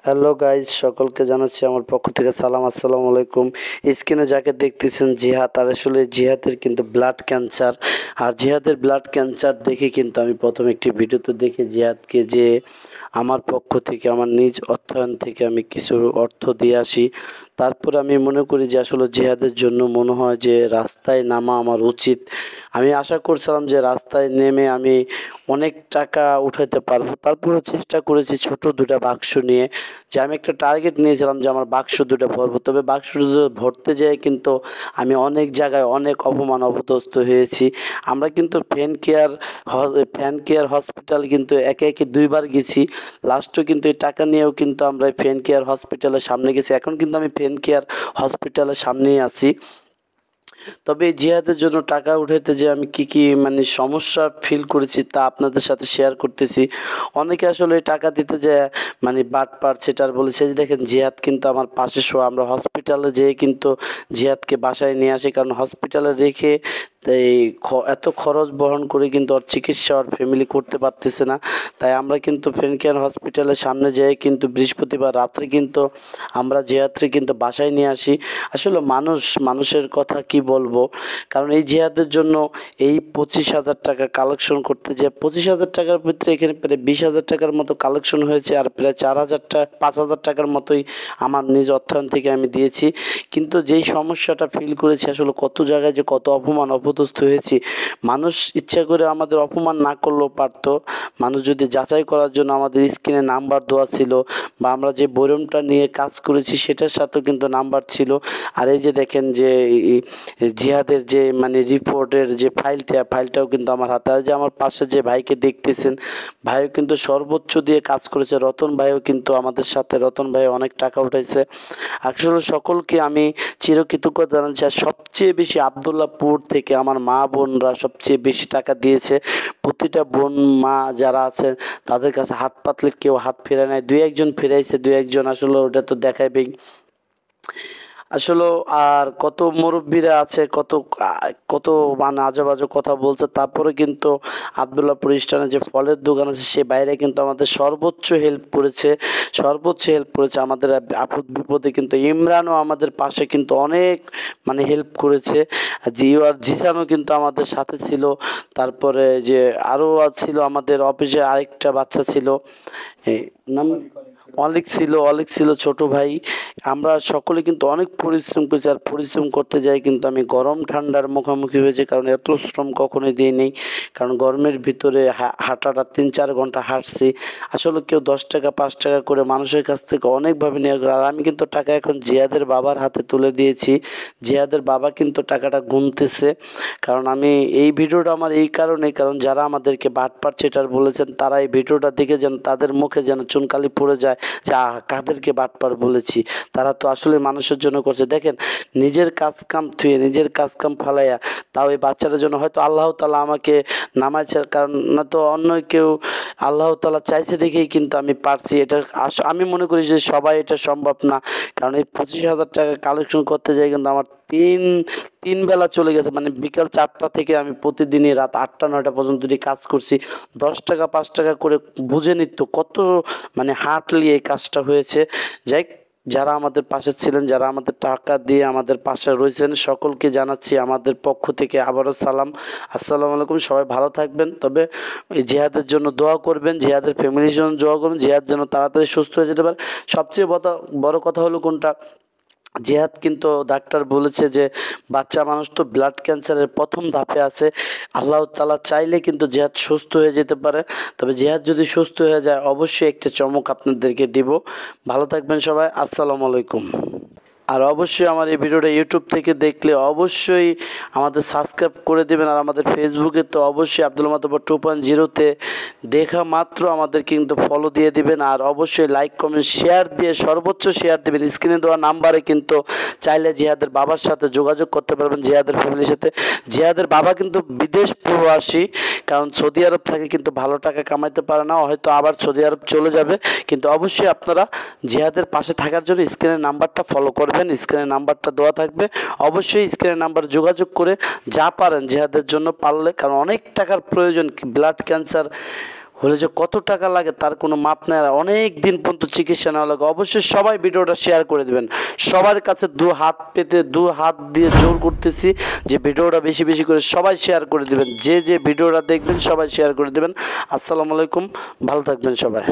Hello guys, সকলকে জানাচ্ছি আমার পক্ষ থেকে সালাম, আসসালামু আলাইকুম। স্ক্রিনে যাকে দেখতেছেন জিহাদ, আর আসলে জিহাদের কিন্তু ব্লাড ক্যান্সার। আর জিহাদের ব্লাড ক্যান্সার দেখে কিন্তু আমি প্রথম একটি ভিডিওতে দেখে জিহাদকে যে আমার পক্ষ থেকে আমার নিজ অর্থায়ন থেকে আমি কিছু অর্থ দিয়ে আসি। তারপরে আমি মনে করি যে আসলে জিহাদের জন্য মনে হয় যে রাস্তায় নামা আমার উচিত। আমি আশা করছিলাম যে রাস্তায় নেমে আমি অনেক টাকা উঠাতে পারবো। তারপরেও চেষ্টা করেছি ছোট দুটা বাক্স নিয়ে, যে আমি একটা টার্গেট নিয়েছিলাম যে আমার বাক্স দুটো ভরবো। তবে বাক্স দুটো ভরতে যেয়ে কিন্তু আমি অনেক জায়গায় অনেক অপমান অপদস্থ হয়েছি। আমরা কিন্তু ফ্যান কেয়ার হসপিটাল কিন্তু একে একে দুইবার গেছি। লাস্টও কিন্তু এই টাকা নিয়েও কিন্তু আমরা ফ্যান কেয়ার হসপিটালের সামনে গেছি। এখন কিন্তু আমি ফ্যান কেয়ার হসপিটালের সামনেই আছি। তবে এই জিহাদের জন্য টাকা উঠাইতে যে আমি কি মানে সমস্যা ফিল করেছি তা আপনাদের সাথে শেয়ার করতেছি। অনেকে আসলে এই টাকা দিতে যায় মানে বাটপার সেটার বলেছে। যে দেখেন, জিহাদ কিন্তু আমার পাশে শোয়া। আমরা হসপিটালে যেয়ে কিন্তু জিহাদকে বাসায় নিয়ে আসি, কারণ হসপিটালে রেখে এই এত খরচ বহন করে কিন্তু ওর চিকিৎসা ওর ফ্যামিলি করতে পারতেছে না। তাই আমরা কিন্তু ফ্রেনকেয়ার হসপিটালের সামনে যেয়ে কিন্তু বৃহস্পতিবার রাত্রে কিন্তু আমরা জিহাদকে কিন্তু বাসায় নিয়ে আসি। আসলে মানুষের কথা কি বলবো, কারণ এই জিহাদের জন্য এই 25,000 টাকা কালেকশন করতে যে 25,000 টাকার ভিতরে এখানে প্রায় 20,000 টাকার মতো কালেকশন হয়েছে, আর প্রায় 5,000 টাকার মতোই আমার নিজ অর্থায়ন থেকে আমি দিয়েছি। কিন্তু যেই সমস্যাটা ফিল করেছি, আসলে কত জায়গায় যে কত অপমান অপদস্থ হয়েছি। মানুষ ইচ্ছা করে আমাদের অপমান না করলেও পারত। মানুষ যদি যাচাই করার জন্য আমাদের স্ক্রিনে নাম্বার দেওয়া ছিল, বা আমরা যে বয়রমটা নিয়ে কাজ করেছি সেটার সাথেও কিন্তু নাম্বার ছিল। আর এই যে দেখেন যে জিহাদের যে মানে রিপোর্টের যে ফাইলটাও কিন্তু আমার হাতে। আর যে আমার পাশে যে ভাইকে দেখতেছেন, ভাইও কিন্তু সর্বোচ্চ দিয়ে কাজ করেছে। রতন ভাইও কিন্তু আমাদের সাথে, রতন ভাই অনেক টাকা উঠাইছে। আসলে সকলকে আমি চিরকৃতজ্ঞতা জানাচ্ছি। আর সবচেয়ে বেশি আবদুল্লাহপুর থেকে আমার মা বোনরা সবচেয়ে বেশি টাকা দিয়েছে। প্রতিটা বোন মা যারা আছেন তাদের কাছে হাত পাতলে কেউ হাত ফেরায় নাই, দুই একজন ফেরাইছে, দুই একজন আসলে ওটা তো দেখাবেই আসলে। আর কত মুরব্বীরা আছে, কত মানে আজেবাজে কথা বলছে। তারপরে কিন্তু আবদুল্লাহপুর স্টানে যে ফলের দোকান আছে সে বাইরে কিন্তু আমাদের সর্বোচ্চ হেল্প করেছে আমাদের আপদ বিপদে। কিন্তু ইমরানও আমাদের পাশে কিন্তু অনেক মানে হেল্প করেছে। জিও আর জিসানও কিন্তু আমাদের সাথে ছিল। তারপরে যে আরও ছিল আমাদের অফিসে আরেকটা বাচ্চা ছিল, নাম অলিক ছিল ছোট ভাই। আমরা সকলে কিন্তু অনেক পরিশ্রম করেছি। আর পরিশ্রম করতে যাই কিন্তু আমি গরম ঠান্ডার মুখোমুখি হয়েছি, কারণ এত শ্রম কখনোই দিই নেই। কারণ গরমের ভিতরে হাঁটাটা 3-4 ঘন্টা হাঁটছি। আসলে কেউ 10 টাকা 5 টাকা করে মানুষের কাছ থেকে অনেকভাবে নিয়ে গেল। আর আমি কিন্তু টাকা এখন জিয়াদের বাবার হাতে তুলে দিয়েছি। জিয়াদের বাবা কিন্তু টাকাটা গুনতেছে। কারণ আমি এই ভিডিওটা আমার এই কারণ যারা আমাদেরকে বাটপার চেটার বলেছেন তারা এই ভিডিওটা দেখে যেন তাদের মুখে যেন চুনকালি পড়ে যায় যে কাদেরকে বাটপার বলেছি। তারা তো আসলে মানুষের জন্য করছে। দেখেন, নিজের কাজ কাম থুয়ে, নিজের কাজ কাম ফালাইয়া তাও এই বাচ্চাটার জন্য হয়তো আল্লাহ তাআলা আমাকে নামাইছে, কারণ না তো অন্য কেউ। আল্লাহ তাআলা চাইছে দেখেই কিন্তু আমি পারছি। এটা আমি মনে করি যে সবাই এটা সম্ভব না। কারণ এই 25,000 টাকা কালেকশন করতে যাই কিন্তু আমার তিন বেলা চলে গেছে। মানে বিকাল 4টা থেকে আমি প্রতিদিনই রাত 8টা 9টা পর্যন্ত কাজ করছি। 10 টাকা 5 টাকা করে বুঝে নিত কত মানে হার্ডলি এই কাজটা হয়েছে। যাই, যারা আমাদের পাশে ছিলেন, যারা আমাদের টাকা দিয়ে আমাদের পাশে রয়েছেন, সকলকে জানাচ্ছি আমাদের পক্ষ থেকে আবারও সালাম, আসসালামু আলাইকুম। সবাই ভালো থাকবেন। তবে এই জিহাদের জন্য দোয়া করবেন, জিহাদের ফ্যামিলির জন্য দোয়া করবেন, জিহাদ যেন তাড়াতাড়ি সুস্থ হয়ে যেতে পারে। সবচেয়ে বড় কথা হলো কোনটা, জিহাদ কিন্তু ডাক্তার বলেছে যে বাচ্চা মানুষ তো ব্লাড ক্যান্সারের প্রথম ধাপে আছে। আল্লাহ তাআলা চাইলে কিন্তু জিহাদ সুস্থ হয়ে যেতে পারে। তবে জিহাদ যদি সুস্থ হয়ে যায় অবশ্যই একটা চমক আপনাদেরকে দিব। ভালো থাকবেন সবাই, আসসালামু আলাইকুম। আর অবশ্যই আমার এই ভিডিওটা ইউটিউব থেকে দেখলে অবশ্যই আমাদের সাবস্ক্রাইব করে দেবেন। আর আমাদের ফেসবুকে তো অবশ্যই আব্দুল মাতব্বর 2.0-তে দেখা মাত্র আমাদের কিন্তু ফলো দিয়ে দিবেন। আর অবশ্যই লাইক কমেন্ট শেয়ার দিয়ে সর্বোচ্চ শেয়ার দেবেন। স্ক্রিনে দেওয়া নাম্বারে কিন্তু চাইলে জিহাদের বাবার সাথে যোগাযোগ করতে পারবেন, জিহাদের ফ্যামিলির সাথে। জিহাদের বাবা কিন্তু বিদেশ প্রবাসী, কারণ সৌদি আরব থাকে কিন্তু ভালো টাকা কামাইতে পারে না, হয়তো আবার সৌদি আরব চলে যাবে। কিন্তু অবশ্যই আপনারা জিহাদের পাশে থাকার জন্য স্ক্রিনের নাম্বারটা ফলো করবেন, স্ক্রিনের নাম্বারটা দেওয়া থাকবে। অবশ্যই স্ক্রিনের নাম্বার যোগাযোগ করে যা পারেন জিহাদের জন্য পারলে, কারণ অনেক টাকার প্রয়োজন। ব্লাড ক্যান্সার হলে যে কত টাকা লাগে তার কোনো মাপ নেই, আর অনেক দিন পর্যন্ত চিকিৎসা নেওয়া লাগে। অবশ্যই সবাই ভিডিওটা শেয়ার করে দেবেন। সবার কাছে দু হাত দিয়ে জোর করতেছি যে ভিডিওটা বেশি বেশি করে সবাই শেয়ার করে দেবেন। যে ভিডিওটা দেখবেন সবাই শেয়ার করে দেবেন। আসসালামু আলাইকুম, ভালো থাকবেন সবাই।